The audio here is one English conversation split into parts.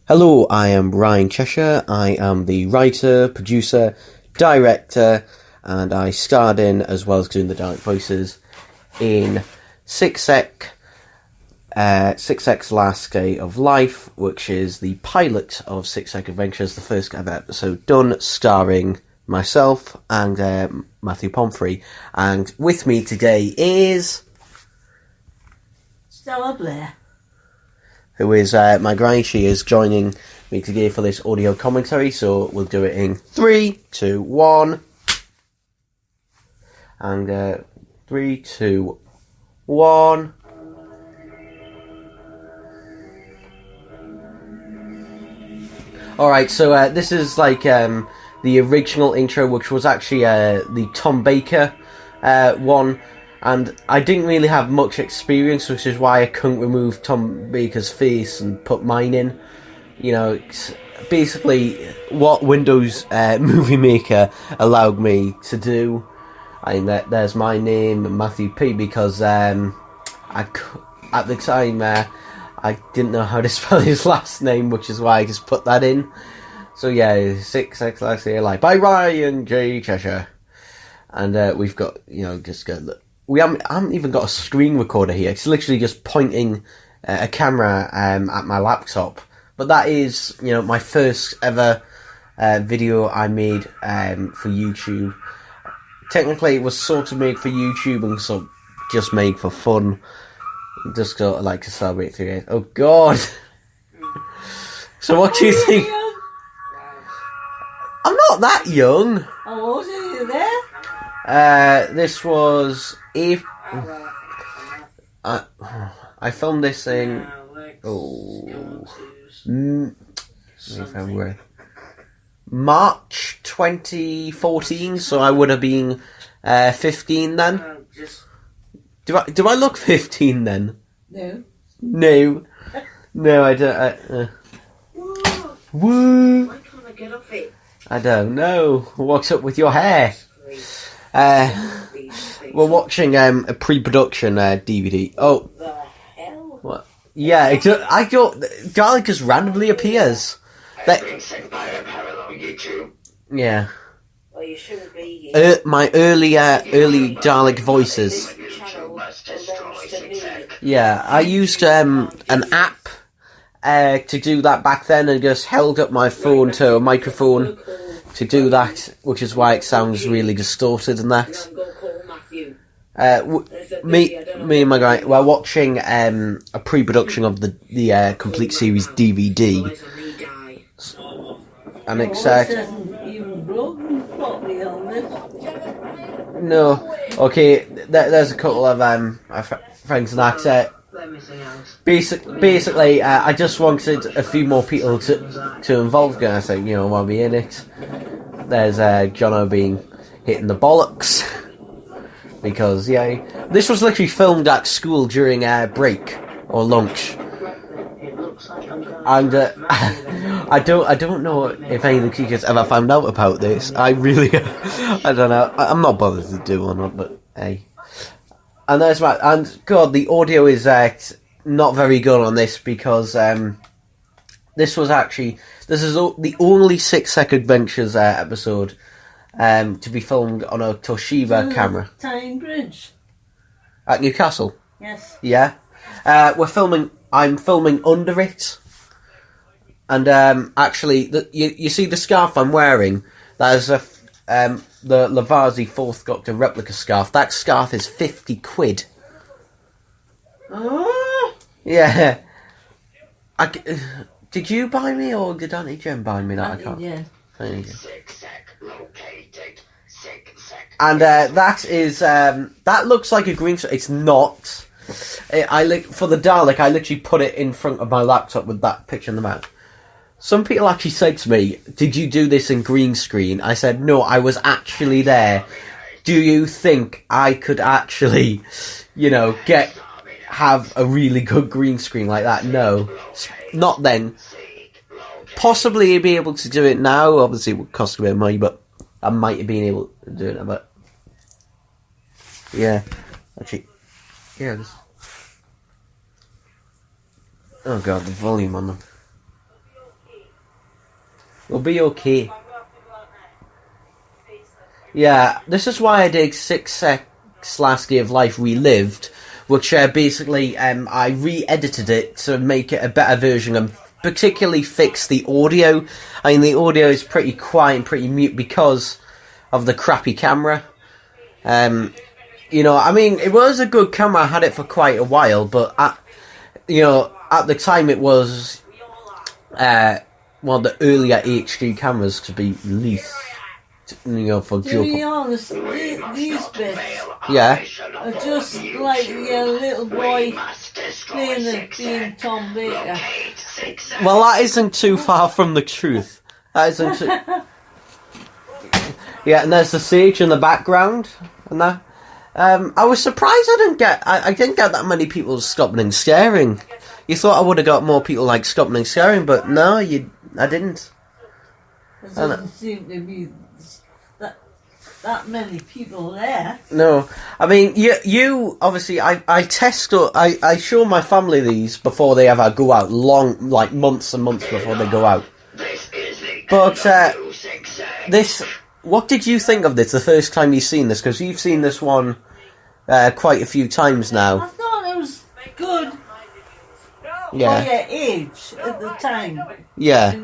Hello, I am Ryan Cheshire. I am the writer, producer, director, and I starred in, as well as doing the direct voices, in 6sek's, 6sek's Last Day of Life, which is the pilot of 6sek's Adventures, the first ever episode done, starring myself and Matthew Pomfrey. And with me today is... Stella Blair. Who is my granny. She is joining me today for this audio commentary, so we'll do it in 3, 2, 1. And 3, 2, 1. Alright, so this is like the original intro, which was actually the Tom Baker one. And I didn't really have much experience, which is why I couldn't remove Tom Baker's face and put mine in. You know, it's basically what Windows Movie Maker allowed me to do. I mean, there's my name, Matthew P, because at the time I didn't know how to spell his last name, which is why I just put that in. So yeah, 6sek's Last Day of Life by Ryan J. Cheshire. And we've got, you know, just got... I haven't even got a screen recorder here. It's literally just pointing a camera at my laptop. But that is, you know, my first ever video I made for YouTube. Technically, it was sort of made for YouTube and sort of just made for fun. Just sort of like to celebrate 3 days. Oh, God! So what do you think? I'm not that young. How old are you there? This was I filmed this in February, March 2014. So I would have been 15 then. Do I look 15 then? No, I don't. Woo! Why can't I get off it? I don't know. What's up with your hair? We're watching a pre-production DVD. Oh, The hell? what? Yeah, I don't. Dalek just randomly appears. Yeah. Well, you shouldn't be here. My early Dalek voices. Yeah, I used an app to do that back then, and just held up my phone to a microphone to do that, which is why it sounds really distorted and that. Me and my guy, we're watching a pre-production of the complete series DVD, and it's no, okay. There's a couple of friends and that. Basically, I just wanted a few more people to involve. I say, you know, want to be in it. There's Jono being hitting the bollocks because yeah, this was literally filmed at school during break or lunch, and I don't know if any of the teachers ever found out about this. I really, I don't know. I'm not bothered to do or not, but hey. And there's my, and God, the audio is not very good on this because this is the only 6sek's Adventures episode to be filmed on a Toshiba camera. Tyne Bridge. At Newcastle? Yes. Yeah. I'm filming under it. And actually, you see the scarf I'm wearing? There's the Lavazi 4th Doctor replica scarf. That scarf is 50 quid. Oh. Yeah. Did you buy me, or did Auntie Jen buy me that? I can't. Yeah. And that is that looks like a green screen. It's not. For the Dalek, I literally put it in front of my laptop with that picture in the back. Some people actually said to me, "Did you do this in green screen?" I said, "No, I was actually there." Do you think I could actually, you know, have a really good green screen like that? No, not then. Possibly be able to do it now. Obviously, it would cost a bit of money, but I might have been able to do it. But yeah, actually, yeah. Oh god, the volume on them. We'll be okay. Yeah, this is why I dig 6sek's Last Day of Life Relived, which basically I re-edited it to make it a better version and particularly fix the audio. I mean, the audio is pretty quiet and pretty mute because of the crappy camera. You know, I mean, it was a good camera. I had it for quite a while, but at the time it was one of the earlier HD cameras to be released. You know, for To be honest, these bits yeah. are just like your little boy playing and being Tom Baker. Well, that isn't too far from the truth. That isn't too... Yeah, and there's the sage in the background, and that. I was surprised I didn't get that many people stopping and staring. You thought I would have got more people like stopping and staring, but no, I didn't. There doesn't seem to be that many people there. No, I mean you obviously I show my family these before they ever go out, long like months and months before they go out. But this, what did you think of this the first time you've seen this? Because you've seen this one quite a few times now. I thought it was good for Yeah. your age at the time. Yeah.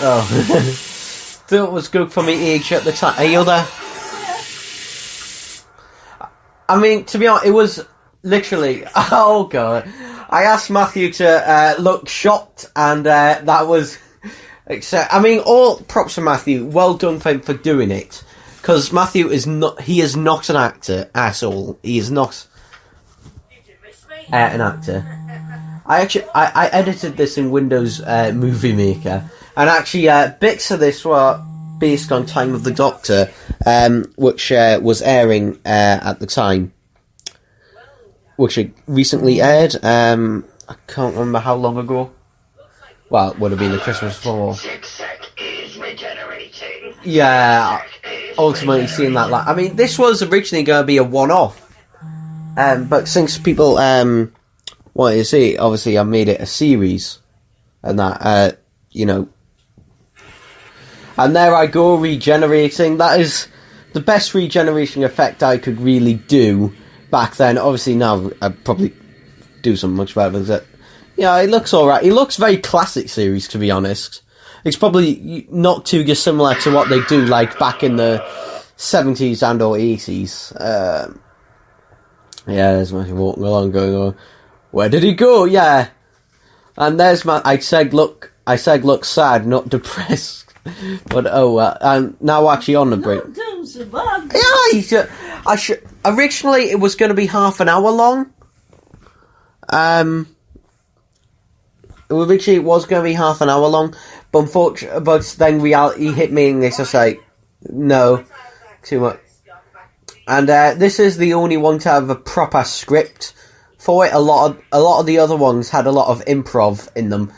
Oh. Thought it was good for me age at the time. Are you there? I mean, to be honest, it was literally... Oh, God. I asked Matthew to look shocked, and that was... I mean, all props to Matthew. Well done for him for doing it. Because Matthew is not... He is not an actor at all. He is not an actor. I edited this in Windows Movie Maker. And actually, bits of this were based on Time of the Doctor, which was airing at the time. Which it recently aired. I can't remember how long ago. Well, it would have been the Christmas before. Yeah, ultimately seeing that. I mean, this was originally going to be a one-off. But since people wanted to see it, obviously I made it a series. And that, you know... And there I go, regenerating. That is the best regeneration effect I could really do back then. Obviously now I'd probably do something much better. But yeah, it looks alright. It looks very classic series, to be honest. It's probably not too dissimilar to what they do like back in the 70s and or 80s. Yeah, there's Matthew walking along going on. Where did he go? Yeah. And there's I said look sad, not depressed. But and now actually on the break. Not doing so bad. Yeah, originally it was going to be half an hour long. Originally it was going to be half an hour long, but then reality hit me and it's just like, no, too much. And this is the only one to have a proper script for it. A lot of the other ones had a lot of improv in them,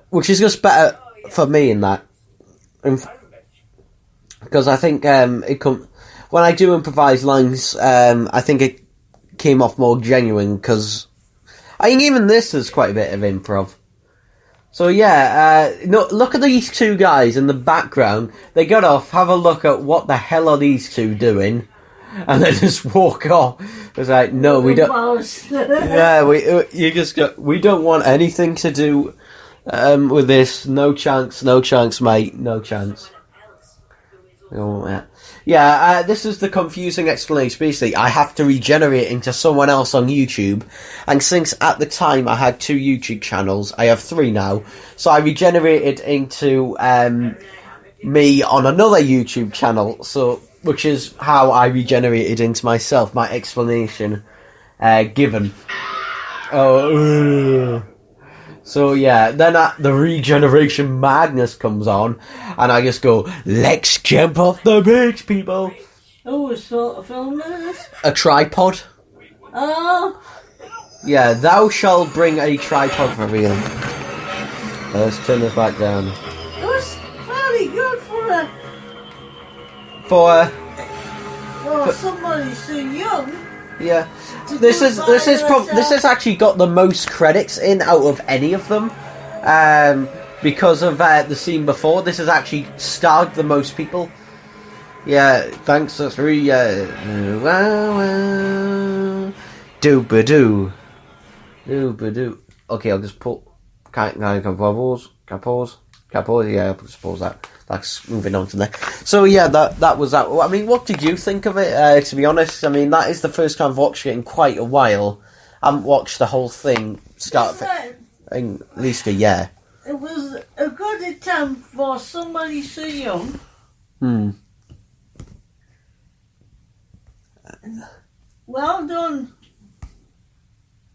which is just better for me in that. Because I think when I do improvise lines, I think it came off more genuine. Because I think even this is quite a bit of improv. So yeah, no, look at these two guys in the background. They got off, have a look at what the hell are these two doing, and they just walk off. It's like, no, we don't. Yeah, we don't want anything to do with this. No chance, mate, no chance. Oh, yeah. This is the confusing explanation. Basically, I have to regenerate into someone else on YouTube, and since at the time I had 2 YouTube channels, I have 3 now, so I regenerated into me on another YouTube channel, so which is how I regenerated into myself, my explanation given. So yeah, then the regeneration madness comes on, and I just go, let's jump off the bridge, people. Who was filming this? A tripod. Oh. Yeah, thou shalt bring a tripod for real. Let's turn this back down. It was fairly good for somebody so young. Yeah, this has actually got the most credits in out of any of them, because of the scene before. This has actually starred the most people. Yeah, thanks. That's really doo-ba-doo. Okay, I'll just put. Can I pause? Can I pause? Yeah, I'll just pause that. That's moving on to next. So yeah, that was that. I mean, what did you think of it? To be honest, I mean, that is the first time I've watched it in quite a while. I haven't watched the whole thing start in at least a year. It was a good attempt for somebody so young. Well done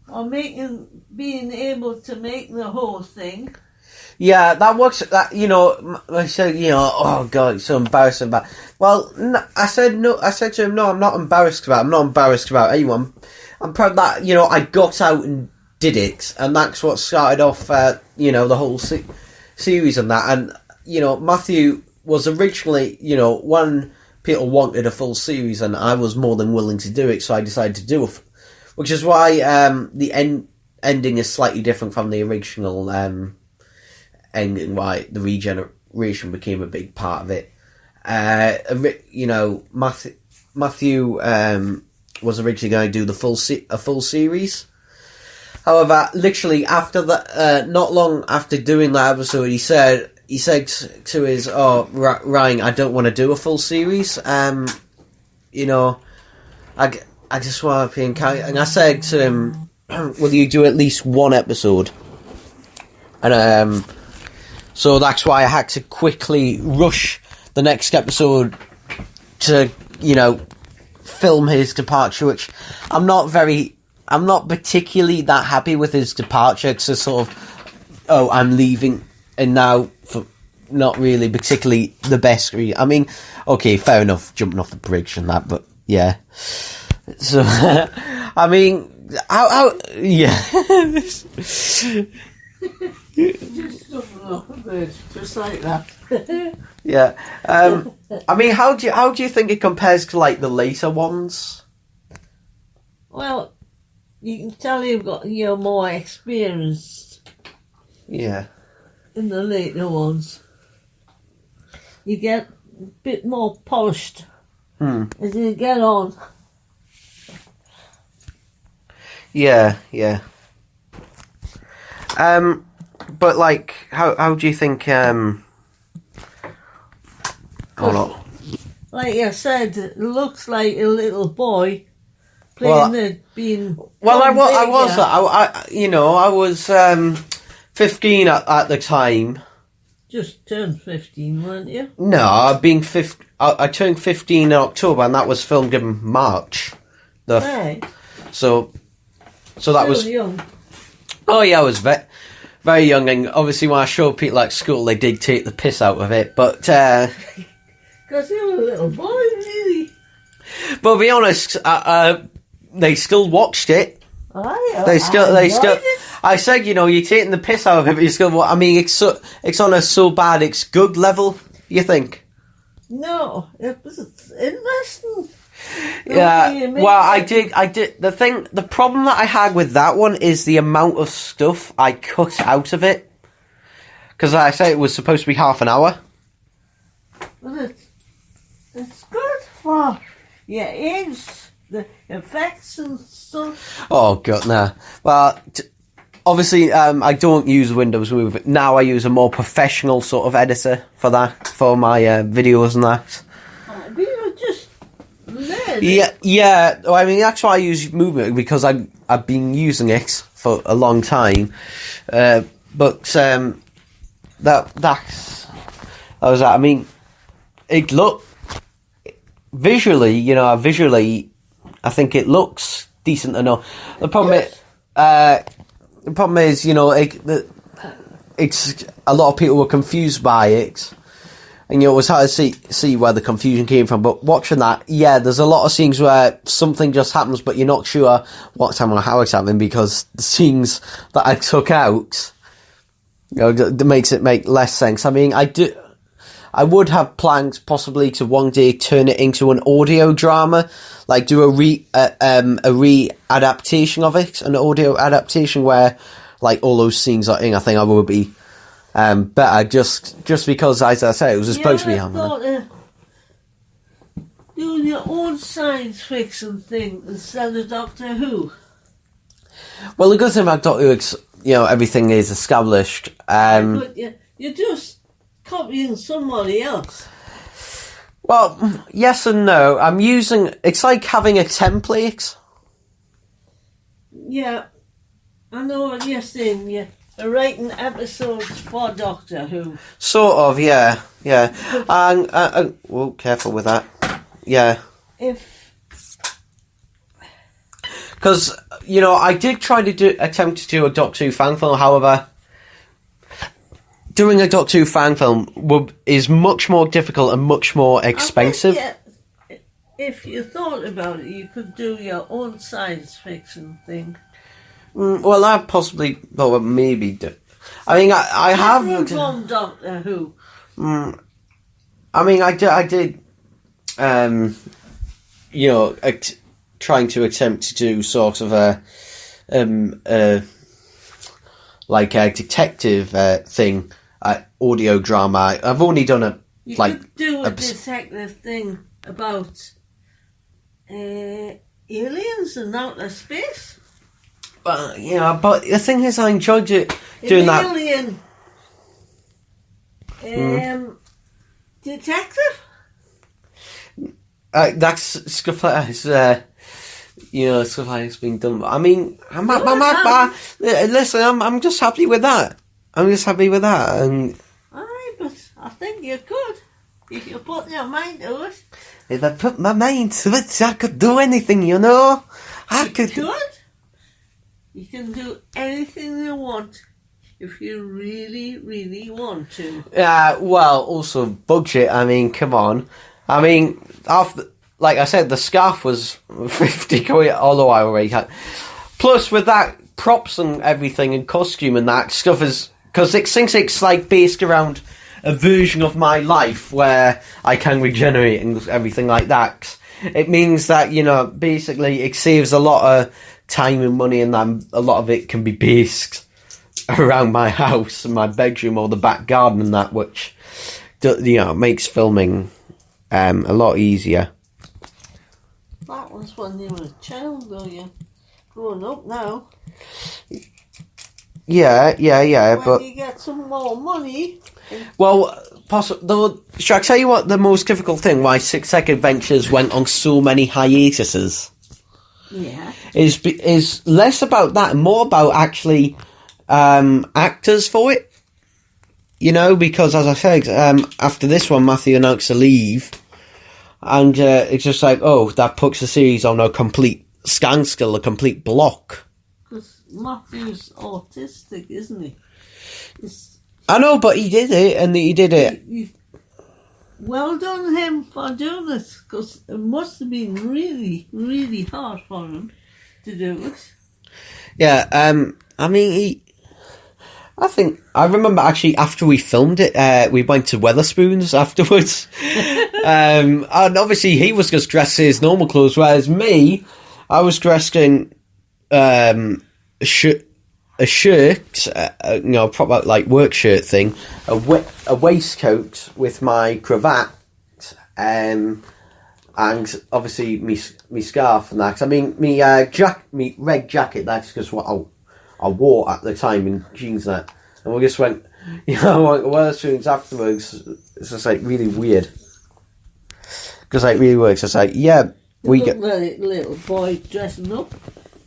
on being able to make the whole thing. Yeah, that works. That, you know, I said, you know, oh god, it's so embarrassing. But well, I said no. I said to him, no, I'm not embarrassed about. I'm not embarrassed about anyone. I'm proud that, you know, I got out and did it, and that's what started off, you know, the whole series and that. And you know, Matthew was originally, you know, when people wanted a full series, and I was more than willing to do it, so I decided to do it, which is why the ending is slightly different from the original ending. Why the regeneration became a big part of it. You know, Matthew was originally going to do a full series. However, literally after that, not long after doing that episode, he said to his, Ryan, I don't want to do a full series. You know, I just want to be in character. And I said to him, will you do at least one episode? And so that's why I had to quickly rush the next episode to, you know, film his departure, which I'm not particularly that happy with his departure, because sort of, I'm leaving, and now for not really particularly the best I mean, okay, fair enough, jumping off the bridge and that, but yeah. So, I mean, how yeah. Just jumping off the bridge, just like that. Yeah. I mean, how do you think it compares to like the later ones? Well, you can tell you're more experienced. Yeah. In the later ones, you get a bit more polished as you get on. Yeah. But like, how do you think? Hold on. Like I said, it looks like a little boy playing being. Well, I was. I was 15 at the time. Just turned 15, weren't you? No, I turned 15 in October, and that was filmed in March. Right. So that was young. Oh yeah, I was very young, and obviously when I showed people at school, they did take the piss out of it. But because you were a little boy, really. But to be honest, they still watched it. They still. I said, you know, you're taking the piss out of it, but you still. I mean, it's on a so bad it's good level. You think? No, it was interesting. Yeah, well, I did. The problem that I had with that one is the amount of stuff I cut out of it. Because like I said, it was supposed to be half an hour. But it's good for your age, the effects and stuff. Oh, God, nah. Well, obviously, I don't use Windows Movie. Now I use a more professional sort of editor for that, for my videos and that. Yeah. I mean, that's why I use Movement, because I've been using it for a long time. That was that. I mean, it looked visually, I think it looks decent enough. The problem is, you know, it's a lot of people were confused by it. And, you know, it was hard to see where the confusion came from. But watching that, yeah, there's a lot of scenes where something just happens, but you're not sure what's happening or how it's happening, because the scenes that I took out, you know, makes it make less sense. I mean, I I would have plans possibly to one day turn it into an audio drama, like do a re-adaptation of it, an audio adaptation where like all those scenes are in. I think I would be better just because, as I say, it was supposed to be happening. Doing your own science fiction thing instead of Doctor Who. Well, the good thing about Doctor Who, everything is established. But you're just copying somebody else. Well, yes and no. It's like having a template. Yeah, I know what you're saying. You're writing episodes for Doctor Who. Sort of, yeah. And well, careful with that. Yeah. Because, I did try to attempt to do a Doctor Who fan film, however, doing a Doctor Who fan film is much more difficult and much more expensive. If you thought about it, you could do your own science fiction thing. Well, I possibly, maybe do. I mean, I have... From Doctor Who. I mean, I did trying to attempt to do sort of a detective thing, audio drama. I've only done You could do a detective thing about aliens and outer space. But the thing is, I enjoyed doing that. Alien detective. That's stuff like stuff like it's been done. I mean, listen, I'm just happy with that. And Aye, but I think you could if you put your mind to it. If I put my mind to it, I could do anything. You could. You can do anything you want if you really, really want to. Yeah. Well, also budget. I mean, come on. I mean, like I said, the scarf was 50 quid, although I already had. Plus, with that, props and everything, and costume and that stuff is... Because 6sek's like based around a version of my life where I can regenerate and everything like that. It means that, basically it saves a lot of time and money, and a lot of it can be based around my house and my bedroom or the back garden and that, which, makes filming... a lot easier. That was when you were a child, though. You're growing up now. Yeah. When you get some more money. Well, shall I tell you what the most difficult thing why 6sek Adventures went on so many hiatuses? Yeah. Is less about that and more about actually actors for it. Because as I said, after this one, Matthew announced a leave, and it's just like, that puts the series on a complete standstill, a complete block. Because Matthew's autistic, isn't he? I know, but he did it, and he did it. Well done him for doing it, because it must have been really, really hard for him to do it. Yeah, I mean, I remember actually after we filmed it, we went to Weatherspoons afterwards. And obviously he was just dressed in his normal clothes, whereas me, I was dressed in a shirt, proper like work shirt thing, a waistcoat with my cravat, and obviously me scarf and that. I mean, me red jacket. That's just what I wore at the time in jeans and that. And we just went, Weatherspoons afterwards. It's just like really weird. Because it really works. It's like, we get... little boy dressing up.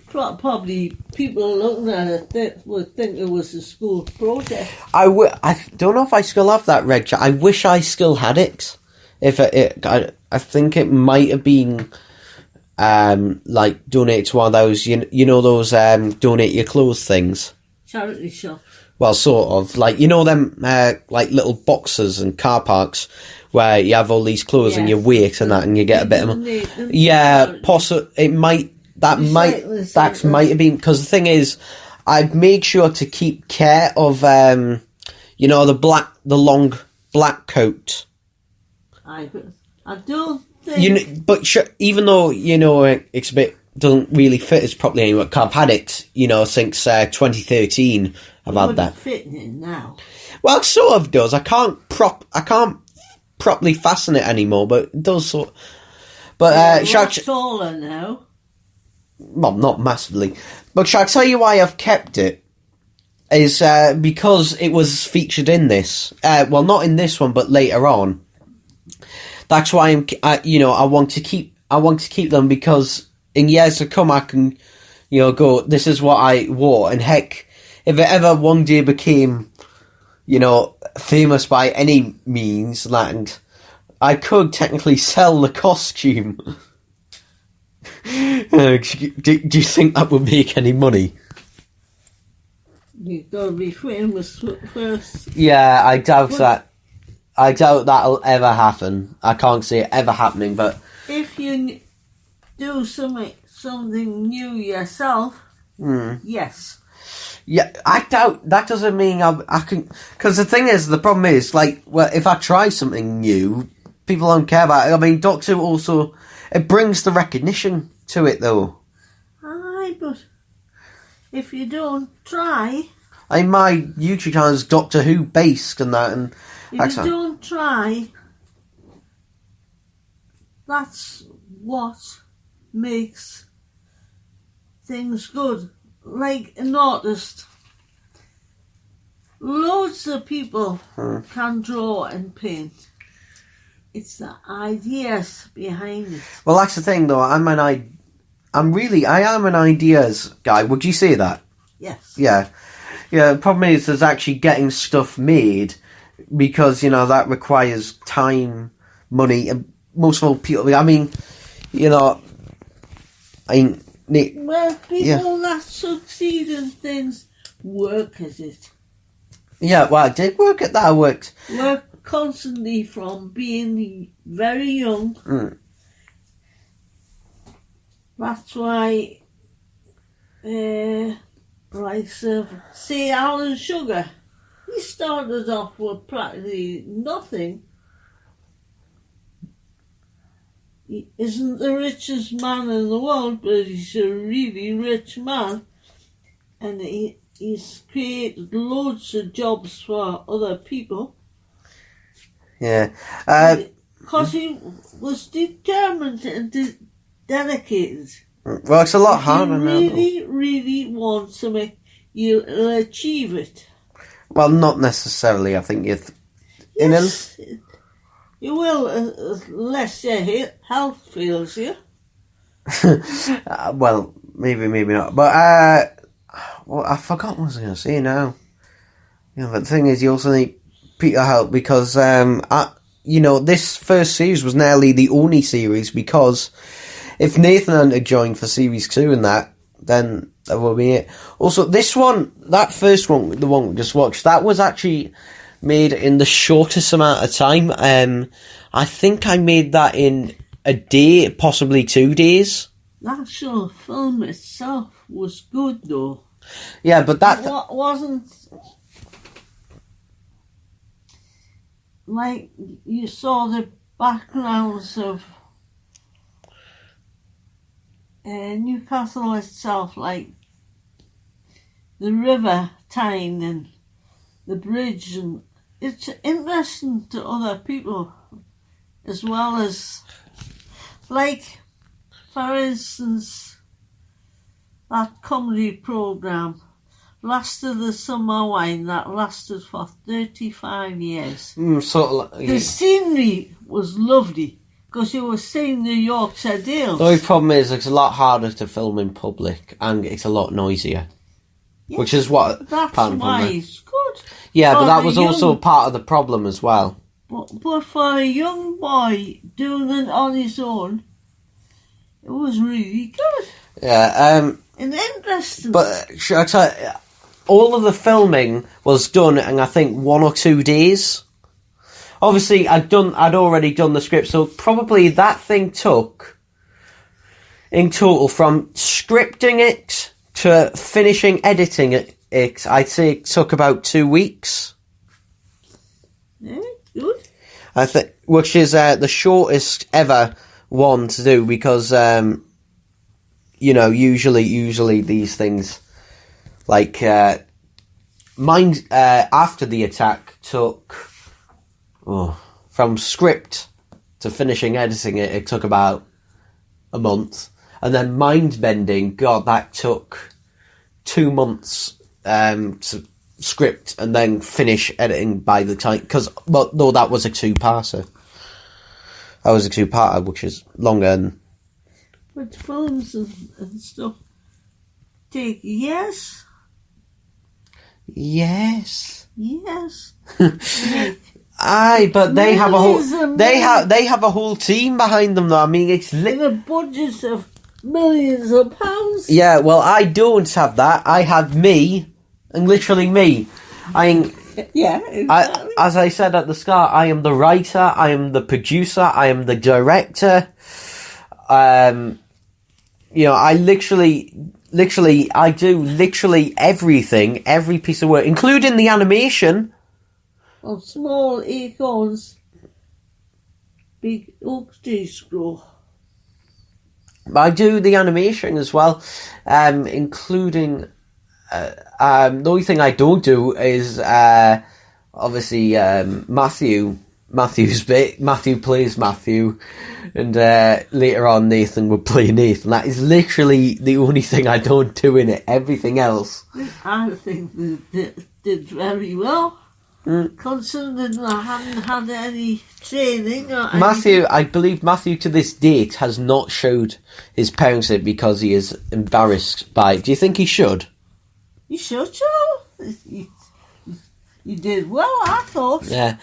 Probably people looking at it would think it was a school project. I don't know if I still have that red jacket. I wish I still had it. I think it might have been... like donated to one of those, those donate your clothes things. Charity shop. Well, sort of like them like little boxes and car parks where you have all these clothes and you wait and that, and you get a bit of money. Yeah, it might might have been, because the thing is, I've made sure to keep care of the long black coat I don't think... Even though, it's a bit... doesn't really fit us properly anymore. I've had it, since 2013. I've had that. Fitting in now. Well, it sort of does. I can't properly fasten it anymore, but it does sort. But you're taller now. Well, not massively. But shall I tell you why I've kept it? Is because it was featured in this. Well, not in this one, but later on. That's why I want to keep them, because in years to come I can, go, this is what I wore, and heck, if it ever one day became, famous by any means, and I could technically sell the costume. Do you think that would make any money? You've got to be famous first. Yeah, I doubt that. I doubt that'll ever happen. I can't see it ever happening, but... If you do something new yourself, yes. Yeah, I doubt... That doesn't mean I can... Because the thing is, the problem is, if I try something new, people don't care about it. I mean, Doctor Who also... It brings the recognition to it, though. Aye, but if you don't try... my YouTube channel is Doctor Who based and that, and... If you don't try, that's what makes things good. Like an artist, loads of people can draw and paint. It's the ideas behind it. Well, that's the thing, though. I am an ideas guy. Would you say that? Yes. Yeah. Yeah, the problem is actually getting stuff made, because, that requires time, money, and most of all people... Well, people that succeed in things work at it. Yeah, well, I did work at that. I worked Constantly from being very young. That's why, say Alan Sugar, he started off with practically nothing. He isn't the richest man in the world, but he's a really rich man, and he's created loads of jobs for other people. Yeah. Because he was determined and dedicated. Well, it's a lot harder now. If you really want something, you'll achieve it. Well, not necessarily. I think you will, unless your health fails you. Well, maybe not. But I forgot what I was going to say now. But the thing is, you also need Peter help, because this first series was nearly the only series, because if Nathan hadn't joined for series 2 and that, then that will be it. Also, this one, that first one, the one we just watched, that was actually made in the shortest amount of time. I think I made that in a day, possibly 2 days. The actual film itself was good, though. Yeah, but that wasn't like you saw the backgrounds of Newcastle itself, like the river Tyne and the bridge, and it's interesting to other people as well as, like, for instance, that comedy programme, Lasted the Summer Wine, that lasted for 35 years. The scenery was lovely, because you were seeing the Yorkshire Dales. The only problem is it's a lot harder to film in public, and it's a lot noisier. Yes, which is what... That's why it's good. Yeah, but that was also part of the problem as well. But for a young boy doing it on his own, it was really good. Yeah, and interesting. But should I tell you, all of the filming was done in, I think, 1 or 2 days. Obviously, I'd already done the script, so probably that thing took, in total, from scripting it to finishing editing it, I'd say it took about 2 weeks. Yeah, good. I think, which is the shortest ever one to do, because usually these things, like mine after the attack took from script to finishing editing it took about a month, and then mind bending, God, that took 2 months to script and then finish editing by the time, no, that was a two-parter. That was a two-parter, which is longer than... But films and stuff take years. Yes. Yes. Aye, but they have a whole team behind them, though. I mean, it's in a budget of millions of pounds. Yeah, well, I don't have that. I have me, and literally me. Yeah, exactly. As I said at the start, I am the writer, I am the producer, I am the director. I I do literally everything, every piece of work, including the animation. Of small acorns, big oak trees grow. I do the animation as well, including... the only thing I don't do is obviously Matthew's bit. Matthew plays Matthew, and later on Nathan would play Nathan. That is literally the only thing I don't do in it. Everything else, I think they did very well, considering I haven't had any training or Matthew, I believe Matthew to this date has not showed his parents it because he is embarrassed by it. Do you think he should? You should, Joe. You did well, I thought. Yeah.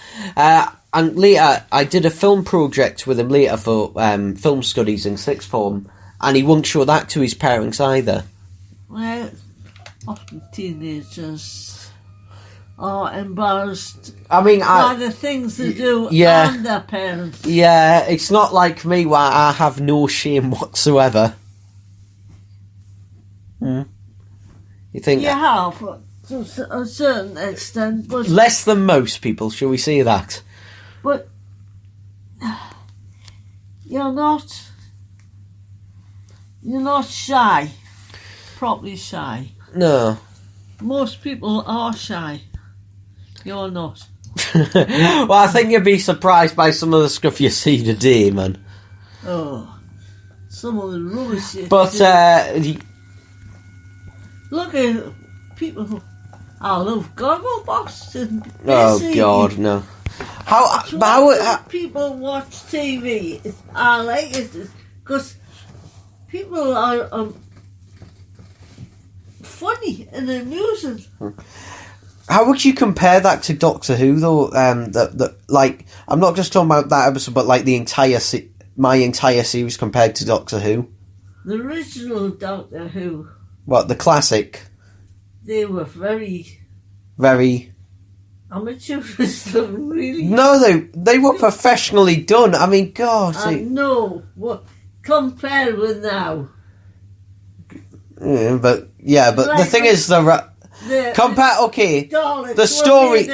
And later, I did a film project with him later for film studies in sixth form, and he won't show that to his parents either. Well, often teenagers are embarrassed by the things they do and their parents. Yeah, it's not like me where I have no shame whatsoever. You think? You have, to a certain extent, but... Less than most people, shall we say that? But... You're not shy. Properly shy. No. Most people are shy. You're not. Well, I think you'd be surprised by some of the stuff you see today, man. Oh. Some of the rubbish you But, look at people who... I love Gogglebox and oh, God, no. How people watch TV. I like it because people are funny and amusing. How would you compare that to Doctor Who, though? Like, I'm not just talking about that episode, but like the my entire series compared to Doctor Who. The original Doctor Who. What, the classic? They were very amateurish, really. No, they were professionally done. I mean, God. No, what compared with now? Yeah, but like the thing is, the story.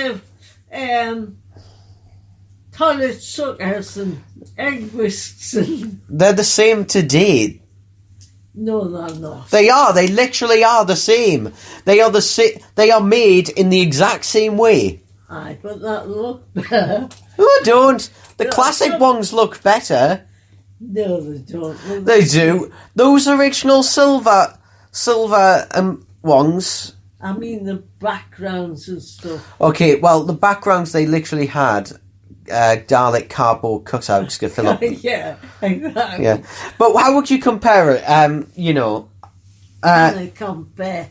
Toilet suckers and egg whisks and... They're the same today. No, they're not. They are. They literally are the same. They are They are made in the exact same way. Aye, but that look better. No, they don't. The classic ones look better. No, they don't. They do. Those original silver ones. I mean the backgrounds and stuff. Okay, well, the backgrounds they literally had Dalek cardboard cutouts to fill up. Yeah, exactly. Yeah, but how would you compare it? I compare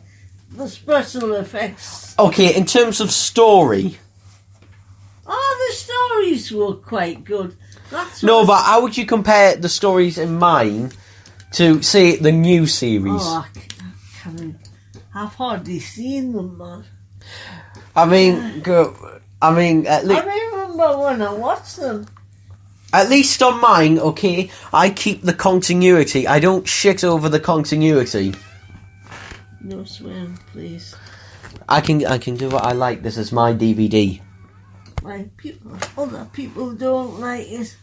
the special effects. Okay, in terms of story. Oh, the stories were quite good. But how would you compare the stories in mine to, say, the new series? Oh, I've hardly seen them, man. I mean, at least... I remember when I watched them. At least on mine, okay, I keep the continuity. I don't shit over the continuity. No swearing, please. I can do what I like. This is my DVD. like people, other people don't like it.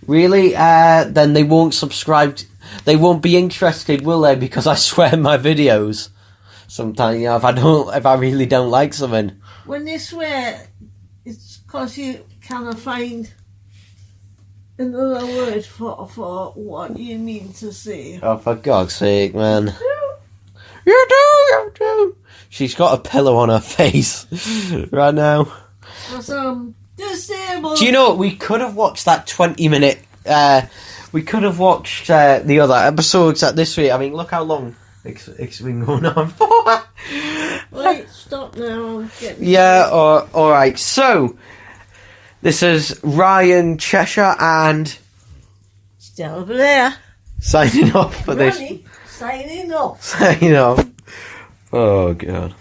Really? Then they won't subscribe. They won't be interested, will they? Because I swear in my videos sometimes, you know, if I really don't like something. When they swear, it's because you cannot find another word for what you mean to say. Oh, for God's sake, man. You do. She's got a pillow on her face right now. Because disabled. Do you know what? We could have watched that 20-minute. We could have watched the other episodes at this rate. I mean, look how long it's been going on for. Right, stop now. I'm getting Yeah, all right. So, this is Ryan, Cheshire, and Stella Blair. signing off for this. Ronnie, signing off. Signing off. Oh, God.